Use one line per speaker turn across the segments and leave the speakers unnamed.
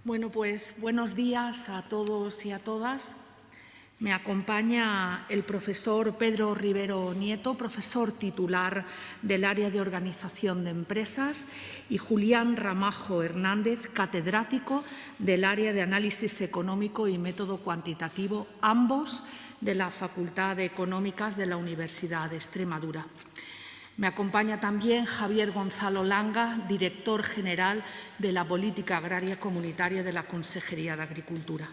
Bueno, pues buenos días a todos y a todas. Me acompaña el profesor Pedro Rivero Nieto, profesor titular del área de Organización de Empresas, y Julián Ramajo Hernández, catedrático del área de Análisis Económico y Método Cuantitativo, ambos de la Facultad de Económicas de la Universidad de Extremadura. Me acompaña también Javier Gonzalo Langa, director general de la Política Agraria Comunitaria de la Consejería de Agricultura.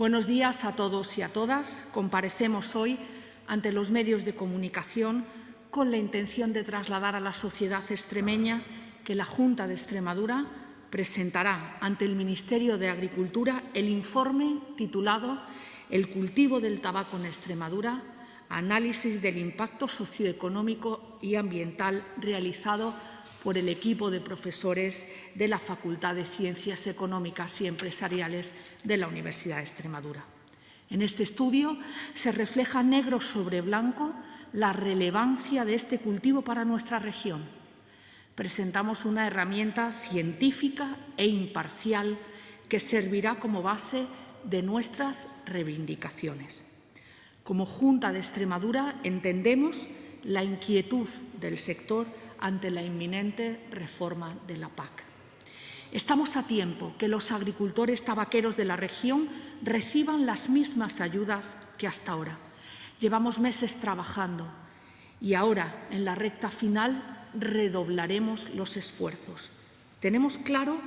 Buenos días a todos y a todas. Comparecemos hoy ante los medios de comunicación con la intención de trasladar a la sociedad extremeña que la Junta de Extremadura presentará ante el Ministerio de Agricultura el informe titulado «El cultivo del tabaco en Extremadura. Análisis del impacto socioeconómico y ambiental» realizado por el equipo de profesores de la Facultad de Ciencias Económicas y Empresariales de la Universidad de Extremadura. En este estudio se refleja negro sobre blanco la relevancia de este cultivo para nuestra región. Presentamos una herramienta científica e imparcial que servirá como base de nuestras reivindicaciones. Como Junta de Extremadura entendemos la inquietud del sector ante la inminente reforma de la PAC. Estamos a tiempo que los agricultores tabaqueros de la región reciban las mismas ayudas que hasta ahora. Llevamos meses trabajando y ahora, en la recta final, redoblaremos los esfuerzos. Tenemos claro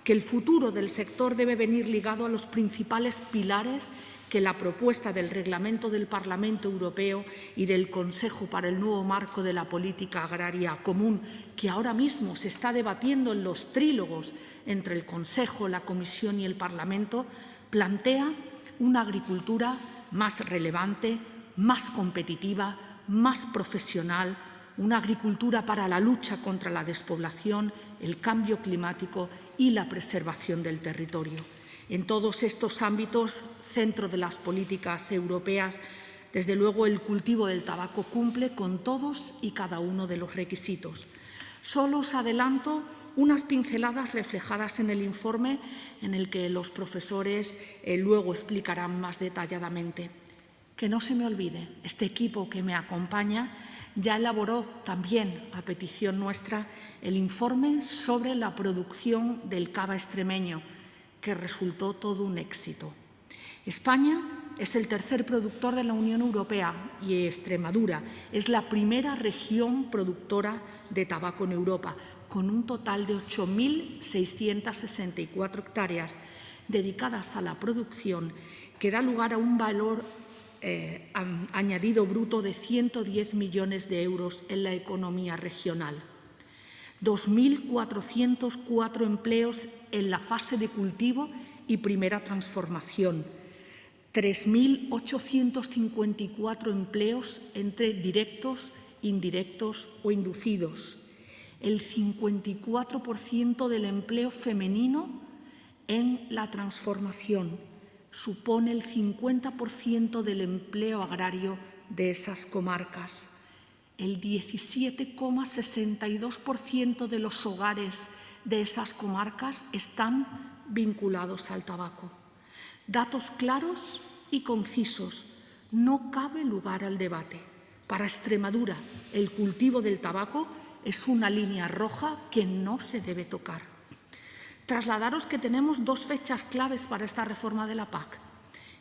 que el futuro del sector debe venir ligado a los principales pilares que la propuesta del Reglamento del Parlamento Europeo y del Consejo para el nuevo marco de la política agraria común, que ahora mismo se está debatiendo en los trílogos entre el Consejo, la Comisión y el Parlamento, plantea una agricultura más relevante, más competitiva, más profesional, una agricultura para la lucha contra la despoblación, el cambio climático y la preservación del territorio. En todos estos ámbitos, centro de las políticas europeas, desde luego el cultivo del tabaco cumple con todos y cada uno de los requisitos. Solo os adelanto unas pinceladas reflejadas en el informe, en el que los profesores luego explicarán más detalladamente. Que no se me olvide, este equipo que me acompaña ya elaboró también, a petición nuestra, el informe sobre la producción del cava extremeño, que resultó todo un éxito. España es el tercer productor de la Unión Europea y Extremadura es la primera región productora de tabaco en Europa, con un total de 8.664 hectáreas dedicadas a la producción, que da lugar a un valor añadido bruto de 110 millones de euros en la economía regional. 2.404 empleos en la fase de cultivo y primera transformación, 3.854 empleos entre directos, indirectos o inducidos, el 54% del empleo femenino en la transformación, supone el 50% del empleo agrario de esas comarcas. El 17,62% de los hogares de esas comarcas están vinculados al tabaco. Datos claros y concisos. No cabe lugar al debate. Para Extremadura, el cultivo del tabaco es una línea roja que no se debe tocar. Trasladaros que tenemos dos fechas claves para esta reforma de la PAC.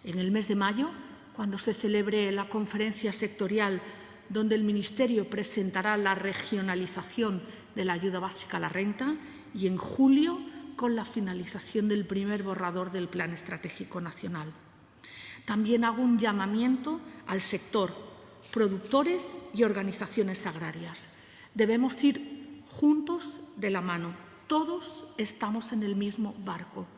En el mes de mayo, cuando se celebre la conferencia sectorial donde el Ministerio presentará la regionalización de la ayuda básica a la renta, y en julio, con la finalización del primer borrador del Plan Estratégico Nacional. También hago un llamamiento al sector, productores y organizaciones agrarias. Debemos ir juntos de la mano. Todos estamos en el mismo barco.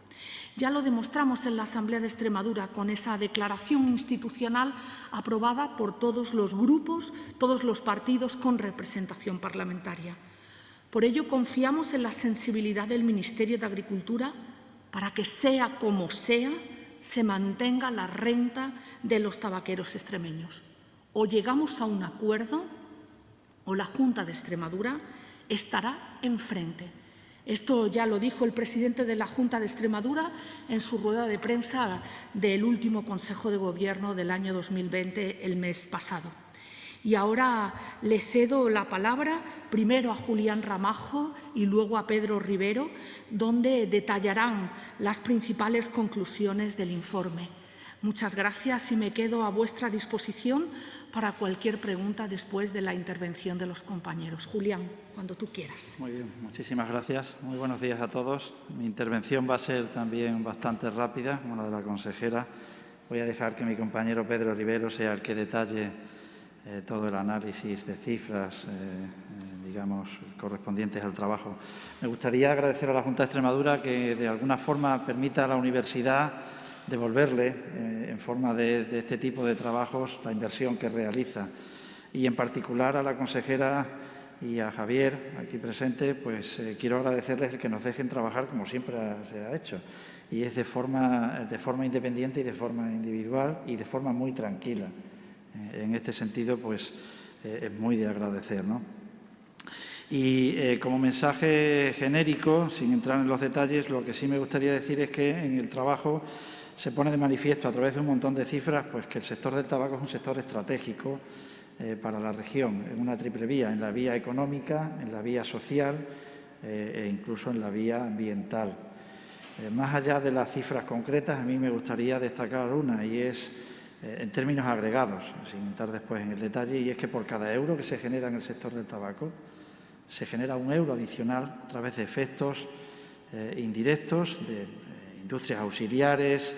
Ya lo demostramos en la Asamblea de Extremadura con esa declaración institucional aprobada por todos los grupos, todos los partidos con representación parlamentaria. Por ello, confiamos en la sensibilidad del Ministerio de Agricultura para que, sea como sea, se mantenga la renta de los tabaqueros extremeños. O llegamos a un acuerdo o la Junta de Extremadura estará enfrente. Esto ya lo dijo el presidente de la Junta de Extremadura en su rueda de prensa del último Consejo de Gobierno del año 2020, el mes pasado. Y ahora le cedo la palabra primero a Julián Ramajo y luego a Pedro Rivero, donde detallarán las principales conclusiones del informe. Muchas gracias y me quedo a vuestra disposición para cualquier pregunta después de la intervención de los compañeros. Julián, cuando tú quieras.
Muy bien, muchísimas gracias. Muy buenos días a todos. Mi intervención va a ser también bastante rápida, como la de la consejera. Voy a dejar que mi compañero Pedro Rivero sea el que detalle todo el análisis de cifras, digamos, correspondientes al trabajo. Me gustaría agradecer a la Junta de Extremadura que de alguna forma permita a la universidad devolverle en forma de este tipo de trabajos la inversión que realiza. Y en particular a la consejera y a Javier, aquí presente, pues quiero agradecerles el que nos dejen trabajar como siempre se ha hecho. Y es de forma independiente y de forma individual y de forma muy tranquila. En este sentido, pues es muy de agradecer, ¿no? Y como mensaje genérico, sin entrar en los detalles, lo que sí me gustaría decir es que en el trabajo se pone de manifiesto a través de un montón de cifras pues que el sector del tabaco es un sector estratégico para la región, en una triple vía, en la vía económica, en la vía social e incluso en la vía ambiental. Más allá de las cifras concretas, a mí me gustaría destacar una, y es en términos agregados, sin entrar después en el detalle, y es que por cada euro que se genera en el sector del tabaco, se genera un euro adicional a través de efectos indirectos de industrias auxiliares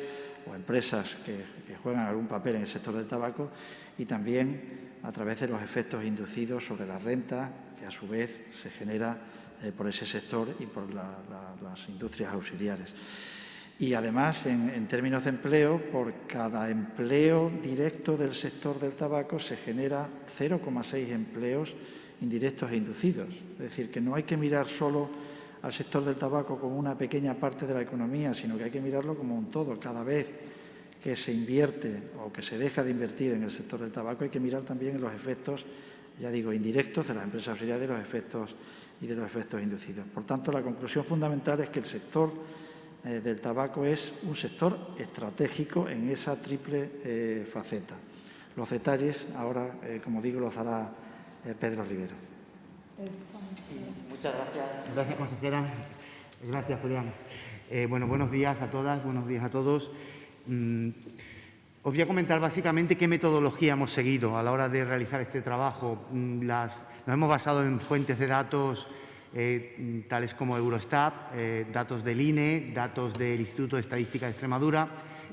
o empresas que juegan algún papel en el sector del tabaco, y también a través de los efectos inducidos sobre la renta, que a su vez se genera por ese sector y por las industrias auxiliares. Y además, en términos de empleo, por cada empleo directo del sector del tabaco se genera 0,6 empleos indirectos e inducidos. Es decir, que no hay que mirar solo al sector del tabaco como una pequeña parte de la economía, sino que hay que mirarlo como un todo. Cada vez que se invierte o que se deja de invertir en el sector del tabaco, hay que mirar también en los efectos, ya digo, indirectos de las empresas auxiliares de los efectos inducidos. Por tanto, la conclusión fundamental es que el sector del tabaco es un sector estratégico en esa triple faceta. Los detalles ahora, como digo, los dará Pedro Rivero.
Muchas gracias. Gracias, consejera. Gracias, Julián. Bueno, buenos días a todas, buenos días a todos. Os voy a comentar básicamente qué metodología hemos seguido a la hora de realizar este trabajo. Nos hemos basado en fuentes de datos tales como Eurostat, datos del INE, datos del Instituto de Estadística de Extremadura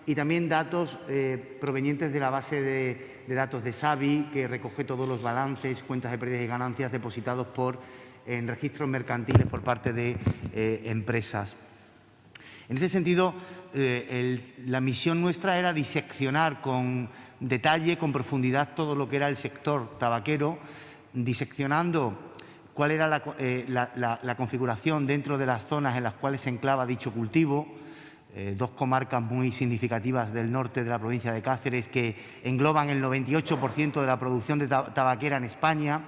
y también datos provenientes de la base de datos de SABI, que recoge todos los balances, cuentas de pérdidas y ganancias depositados en registros mercantiles por parte de empresas. En ese sentido, la misión nuestra era diseccionar con detalle, con profundidad, todo lo que era el sector tabaquero, diseccionando cuál era la configuración dentro de las zonas en las cuales se enclava dicho cultivo. Dos comarcas muy significativas del norte de la provincia de Cáceres que engloban el 98% de la producción de tabaquera en España.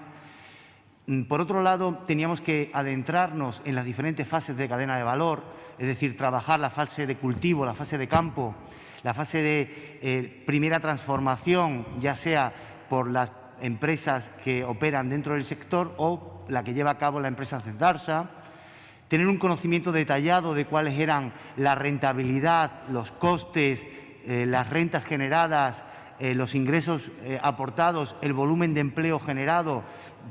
Por otro lado, teníamos que adentrarnos en las diferentes fases de cadena de valor, es decir, trabajar la fase de cultivo, la fase de campo, la fase de primera transformación, ya sea por las empresas que operan dentro del sector o la que lleva a cabo la empresa Cedarsa, tener un conocimiento detallado de cuáles eran la rentabilidad, los costes, las rentas generadas, los ingresos aportados, el volumen de empleo generado,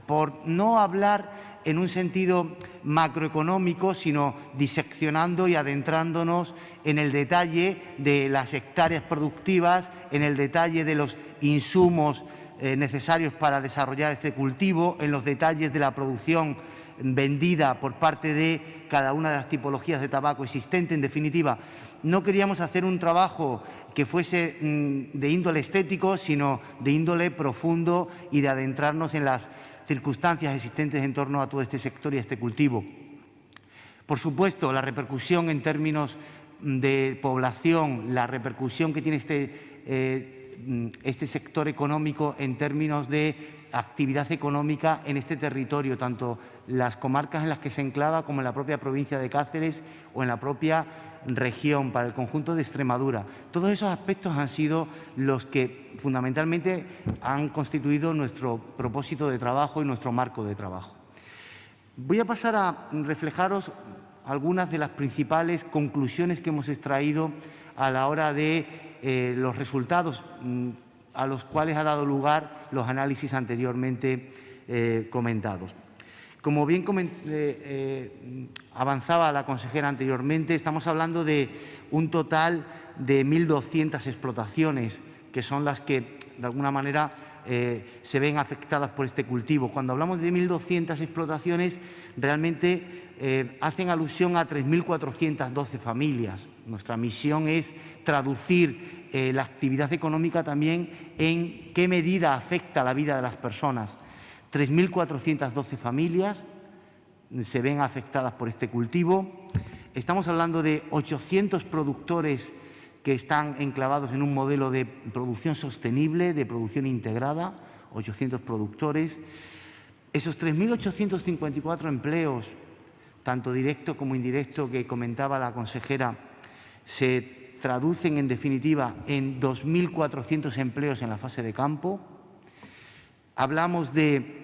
por no hablar en un sentido macroeconómico, sino diseccionando y adentrándonos en el detalle de las hectáreas productivas, en el detalle de los insumos necesarios para desarrollar este cultivo, en los detalles de la producción vendida por parte de cada una de las tipologías de tabaco existente. En definitiva, no queríamos hacer un trabajo que fuese de índole estético, sino de índole profundo y de adentrarnos en las circunstancias existentes en torno a todo este sector y a este cultivo. Por supuesto, la repercusión en términos de población, la repercusión que tiene este sector económico en términos de actividad económica en este territorio, tanto las comarcas en las que se enclava como en la propia provincia de Cáceres o en la propia región, para el conjunto de Extremadura. Todos esos aspectos han sido los que fundamentalmente han constituido nuestro propósito de trabajo y nuestro marco de trabajo. Voy a pasar a reflejaros algunas de las principales conclusiones que hemos extraído a la hora de los resultados a los cuales ha dado lugar los análisis anteriormente comentados. Como bien avanzaba la consejera anteriormente, estamos hablando de un total de 1.200 explotaciones, que son las que, de alguna manera, se ven afectadas por este cultivo. Cuando hablamos de 1.200 explotaciones, realmente hacen alusión a 3.412 familias. Nuestra misión es traducir la actividad económica también en qué medida afecta la vida de las personas. 3.412 familias se ven afectadas por este cultivo. Estamos hablando de 800 productores que están enclavados en un modelo de producción sostenible, de producción integrada, 800 productores. Esos 3.854 empleos, tanto directo como indirecto, que comentaba la consejera, se traducen en definitiva en 2.400 empleos en la fase de campo. Hablamos de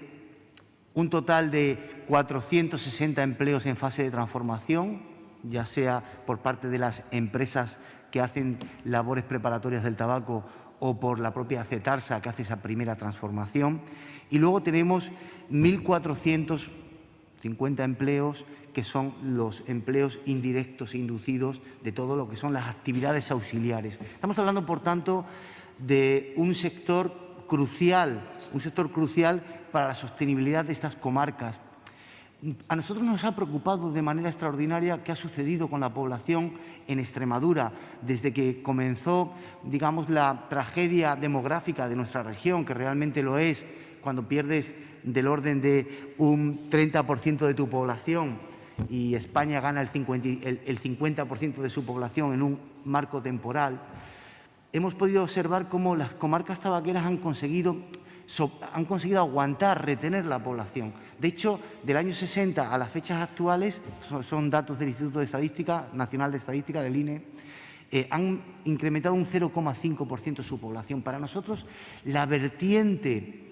un total de 460 empleos en fase de transformación, ya sea por parte de las empresas que hacen labores preparatorias del tabaco o por la propia Cetarsa, que hace esa primera transformación. Y luego tenemos 1.450 empleos, que son los empleos indirectos e inducidos de todo lo que son las actividades auxiliares. Estamos hablando, por tanto, de un sector crucial para la sostenibilidad de estas comarcas. A nosotros nos ha preocupado de manera extraordinaria qué ha sucedido con la población en Extremadura desde que comenzó, digamos, la tragedia demográfica de nuestra región, que realmente lo es, cuando pierdes del orden de un 30% de tu población y España gana el 50% de su población en un marco temporal. Hemos podido observar cómo las comarcas tabaqueras han conseguido aguantar, retener la población. De hecho, del año 60 a las fechas actuales, son datos del Instituto de Estadística, Nacional de Estadística, del INE, han incrementado un 0,5% su población. Para nosotros, la vertiente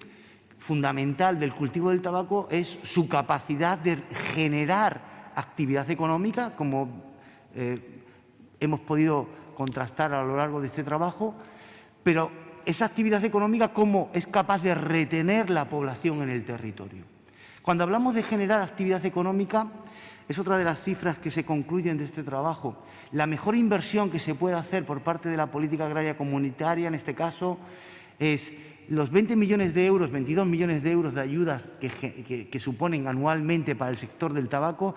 fundamental del cultivo del tabaco es su capacidad de generar actividad económica, como hemos podido contrastar a lo largo de este trabajo, pero esa actividad económica, cómo es capaz de retener la población en el territorio. Cuando hablamos de generar actividad económica, es otra de las cifras que se concluyen de este trabajo. La mejor inversión que se puede hacer por parte de la política agraria comunitaria, en este caso, es los 20 millones de euros, 22 millones de euros de ayudas que suponen anualmente para el sector del tabaco,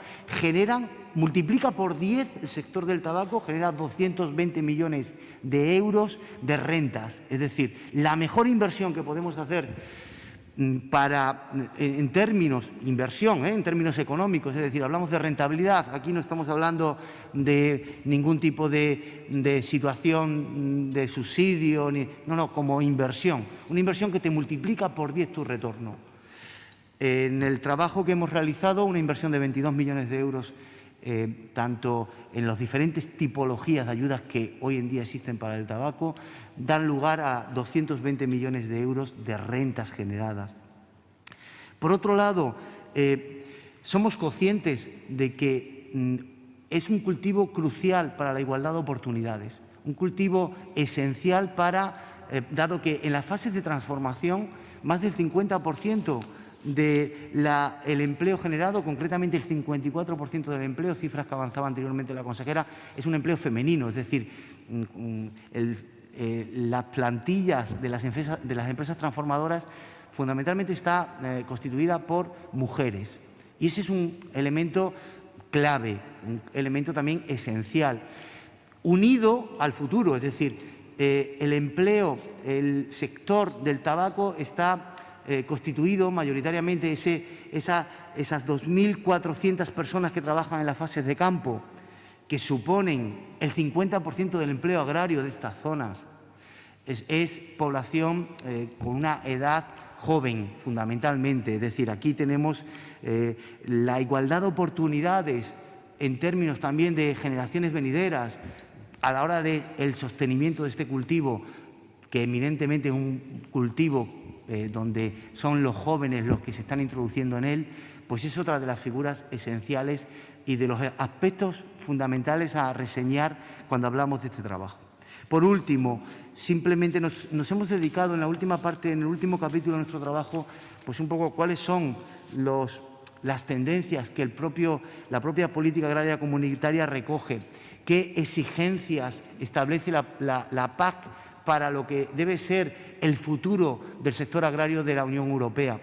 multiplica por 10 el sector del tabaco, genera 220 millones de euros de rentas. Es decir, la mejor inversión que podemos hacer en términos inversión, en términos económicos, es decir, hablamos de rentabilidad. Aquí no estamos hablando de ningún tipo de situación de subsidio, no, como inversión. Una inversión que te multiplica por 10 tu retorno. En el trabajo que hemos realizado, una inversión de 22 millones de euros, tanto en las diferentes tipologías de ayudas que hoy en día existen para el tabaco, dan lugar a 220 millones de euros de rentas generadas. Por otro lado, somos conscientes de que es un cultivo crucial para la igualdad de oportunidades, un cultivo esencial dado que en las fases de transformación más del 50% del empleo generado, concretamente el 54% del empleo, cifras que avanzaba anteriormente la consejera, es un empleo femenino, es decir, las plantillas de las empresas transformadoras fundamentalmente está constituida por mujeres. Y ese es un elemento clave, un elemento también esencial, unido al futuro, es decir, el empleo, el sector del tabaco está constituido mayoritariamente esas 2.400 personas que trabajan en las fases de campo, que suponen el 50% del empleo agrario de estas zonas, es población con una edad joven, fundamentalmente. Es decir, aquí tenemos la igualdad de oportunidades en términos también de generaciones venideras a la hora del sostenimiento de este cultivo, que eminentemente es un cultivo donde son los jóvenes los que se están introduciendo en él, pues es otra de las figuras esenciales y de los aspectos fundamentales a reseñar cuando hablamos de este trabajo. Por último, simplemente nos hemos dedicado en la última parte, en el último capítulo de nuestro trabajo, pues un poco cuáles son las tendencias que la propia política agraria comunitaria recoge, qué exigencias establece la PAC para lo que debe ser el futuro del sector agrario de la Unión Europea.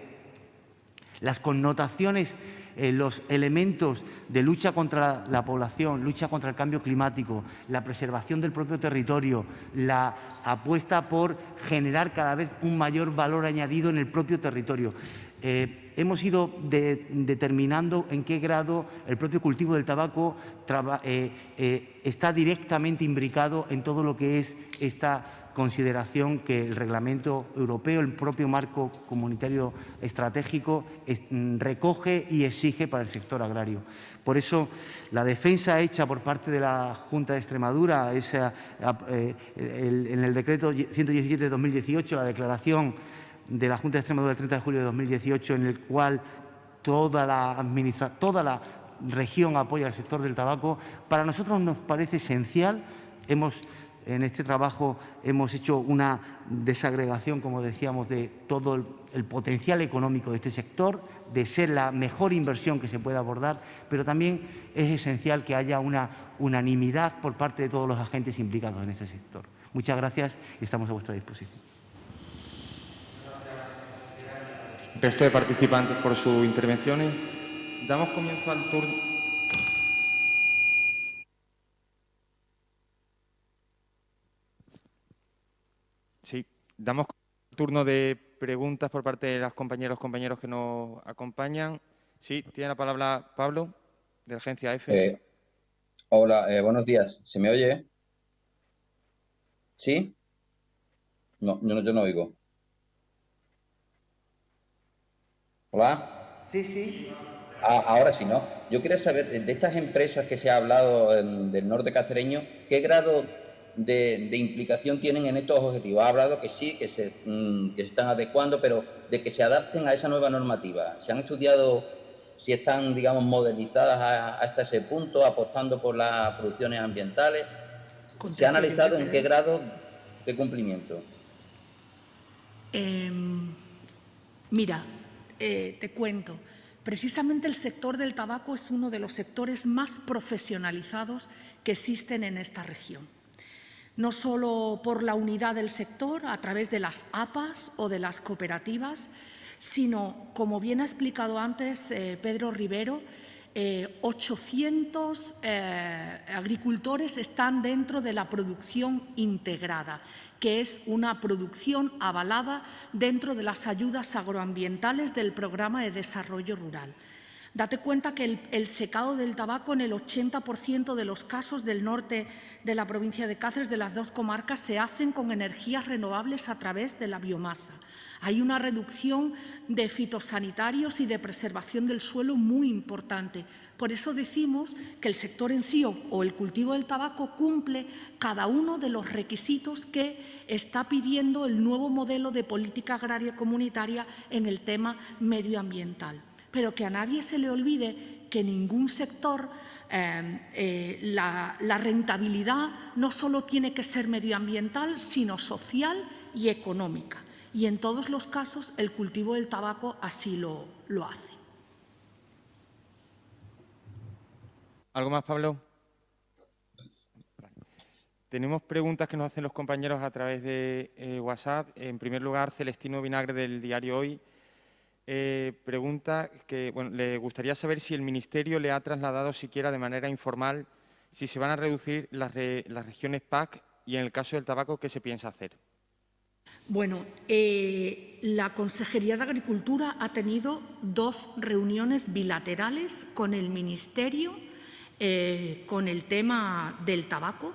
Las connotaciones, los elementos de lucha contra la población, lucha contra el cambio climático, la preservación del propio territorio, la apuesta por generar cada vez un mayor valor añadido en el propio territorio. Hemos ido determinando en qué grado el propio cultivo del tabaco está directamente imbricado en todo lo que es esta consideración que el Reglamento Europeo, el propio marco comunitario estratégico, recoge y exige para el sector agrario. Por eso, la defensa hecha por parte de la Junta de Extremadura, en el decreto 117 de 2018, la declaración de la Junta de Extremadura del 30 de julio de 2018, en el cual toda la región apoya al sector del tabaco, para nosotros nos parece esencial. En este trabajo hemos hecho una desagregación, como decíamos, de todo el potencial económico de este sector, de ser la mejor inversión que se puede abordar, pero también es esencial que haya una unanimidad por parte de todos los agentes implicados en este sector. Muchas gracias y estamos a vuestra disposición.
Resto de participantes por sus intervenciones. Damos comienzo al turno. Sí, damos turno de preguntas por parte de los compañeros que nos acompañan. Sí, tiene la palabra Pablo, de la agencia EFE.
Hola, buenos días. ¿Se me oye? ¿Sí? No, yo no oigo. ¿Hola?
Sí.
Ahora sí, ¿no? Yo quería saber, de estas empresas que se ha hablado del norte cacereño, ¿qué grado de implicación tienen en estos objetivos? Ha hablado que sí, que se están adecuando, pero de que se adapten a esa nueva normativa. ¿Se han estudiado si están, digamos, modelizadas hasta ese punto, apostando por las producciones ambientales? ¿Se ha analizado en qué grado de cumplimiento?
Mira, te cuento. Precisamente el sector del tabaco es uno de los sectores más profesionalizados que existen en esta región. No solo por la unidad del sector a través de las APAs o de las cooperativas, sino, como bien ha explicado antes Pedro Rivero, 800 agricultores están dentro de la producción integrada, que es una producción avalada dentro de las ayudas agroambientales del Programa de Desarrollo Rural. Date cuenta que el secado del tabaco en el 80% de los casos del norte de la provincia de Cáceres, de las dos comarcas, se hacen con energías renovables a través de la biomasa. Hay una reducción de fitosanitarios y de preservación del suelo muy importante. Por eso decimos que el sector en sí o el cultivo del tabaco cumple cada uno de los requisitos que está pidiendo el nuevo modelo de política agraria comunitaria en el tema medioambiental. Pero que a nadie se le olvide que ningún sector, la rentabilidad no solo tiene que ser medioambiental, sino social y económica. Y en todos los casos el cultivo del tabaco así lo hace.
¿Algo más, Pablo? Tenemos preguntas que nos hacen los compañeros a través de WhatsApp. En primer lugar, Celestino Vinagre, del diario Hoy, pregunta que le gustaría saber si el Ministerio le ha trasladado siquiera de manera informal si se van a reducir las regiones PAC y, en el caso del tabaco, ¿qué se piensa hacer?
Bueno, la Consejería de Agricultura ha tenido 2 reuniones bilaterales con el Ministerio con el tema del tabaco.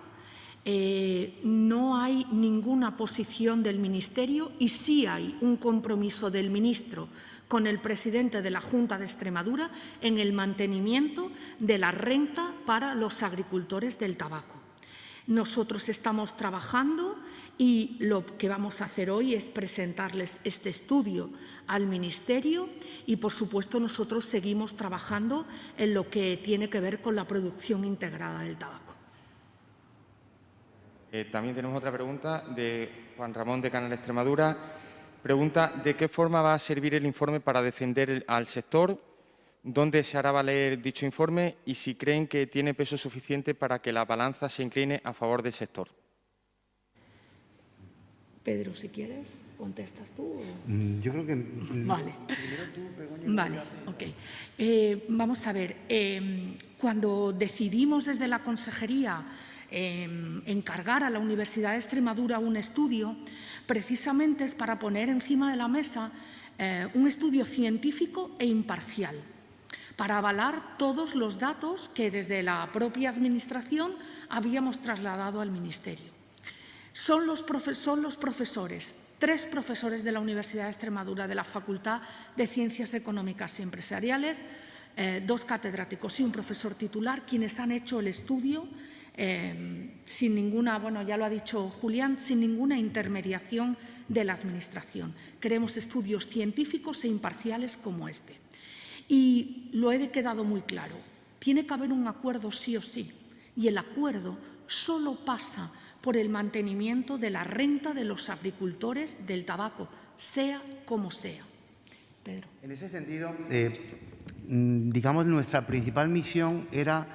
No hay ninguna posición del Ministerio y sí hay un compromiso del ministro con el presidente de la Junta de Extremadura en el mantenimiento de la renta para los agricultores del tabaco. Nosotros estamos trabajando y lo que vamos a hacer hoy es presentarles este estudio al Ministerio y, por supuesto, nosotros seguimos trabajando en lo que tiene que ver con la producción integrada del tabaco.
También tenemos otra pregunta de Juan Ramón de Canal Extremadura. Pregunta: ¿de qué forma va a servir el informe para defender al sector? ¿Dónde se hará valer dicho informe? Y si creen que tiene peso suficiente para que la balanza se incline a favor del sector.
Pedro, si quieres, ¿contestas tú?
Yo creo que...
Vale. Vale, ok. Vamos a ver, cuando decidimos desde la Consejería encargar a la Universidad de Extremadura un estudio, precisamente es para poner encima de la mesa un estudio científico e imparcial, para avalar todos los datos que desde la propia Administración habíamos trasladado al Ministerio. Son los profesores, 3 profesores de la Universidad de Extremadura de la Facultad de Ciencias Económicas y Empresariales, 2 catedráticos y un profesor titular, quienes han hecho el estudio sin ninguna, bueno, ya lo ha dicho Julián, sin ninguna intermediación de la Administración. Queremos estudios científicos e imparciales como este. Y lo he quedado muy claro, tiene que haber un acuerdo sí o sí, y el acuerdo solo pasa por el mantenimiento de la renta de los agricultores del tabaco, sea como sea. Pedro.
En ese sentido, digamos, nuestra principal misión era,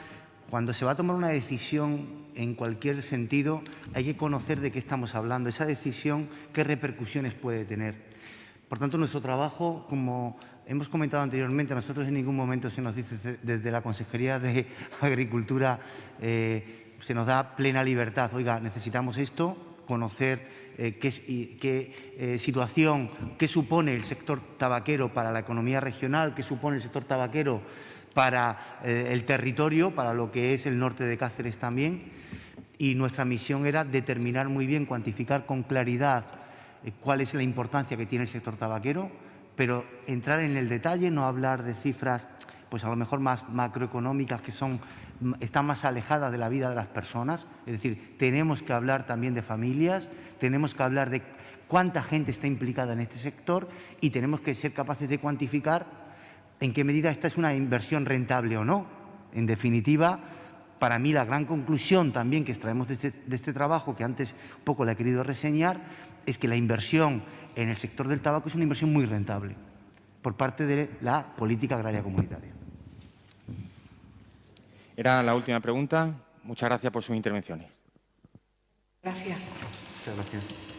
cuando se va a tomar una decisión en cualquier sentido, hay que conocer de qué estamos hablando, esa decisión, qué repercusiones puede tener. Por tanto, nuestro trabajo, como hemos comentado anteriormente, a nosotros en ningún momento se nos dice desde la Consejería de Agricultura, se nos da plena libertad. Oiga, necesitamos esto, conocer qué situación, qué supone el sector tabaquero para la economía regional, qué supone el sector tabaquero para el territorio, para lo que es el norte de Cáceres también. Y nuestra misión era determinar muy bien, cuantificar con claridad cuál es la importancia que tiene el sector tabaquero, pero entrar en el detalle, no hablar de cifras pues a lo mejor más macroeconómicas, que están más alejadas de la vida de las personas. Es decir, tenemos que hablar también de familias, tenemos que hablar de cuánta gente está implicada en este sector y tenemos que ser capaces de cuantificar en qué medida esta es una inversión rentable o no. En definitiva, para mí la gran conclusión también que extraemos de este trabajo, que antes un poco la he querido reseñar, es que la inversión en el sector del tabaco es una inversión muy rentable por parte de la política agraria comunitaria.
Era la última pregunta. Muchas gracias por sus intervenciones.
Gracias.
Muchas gracias.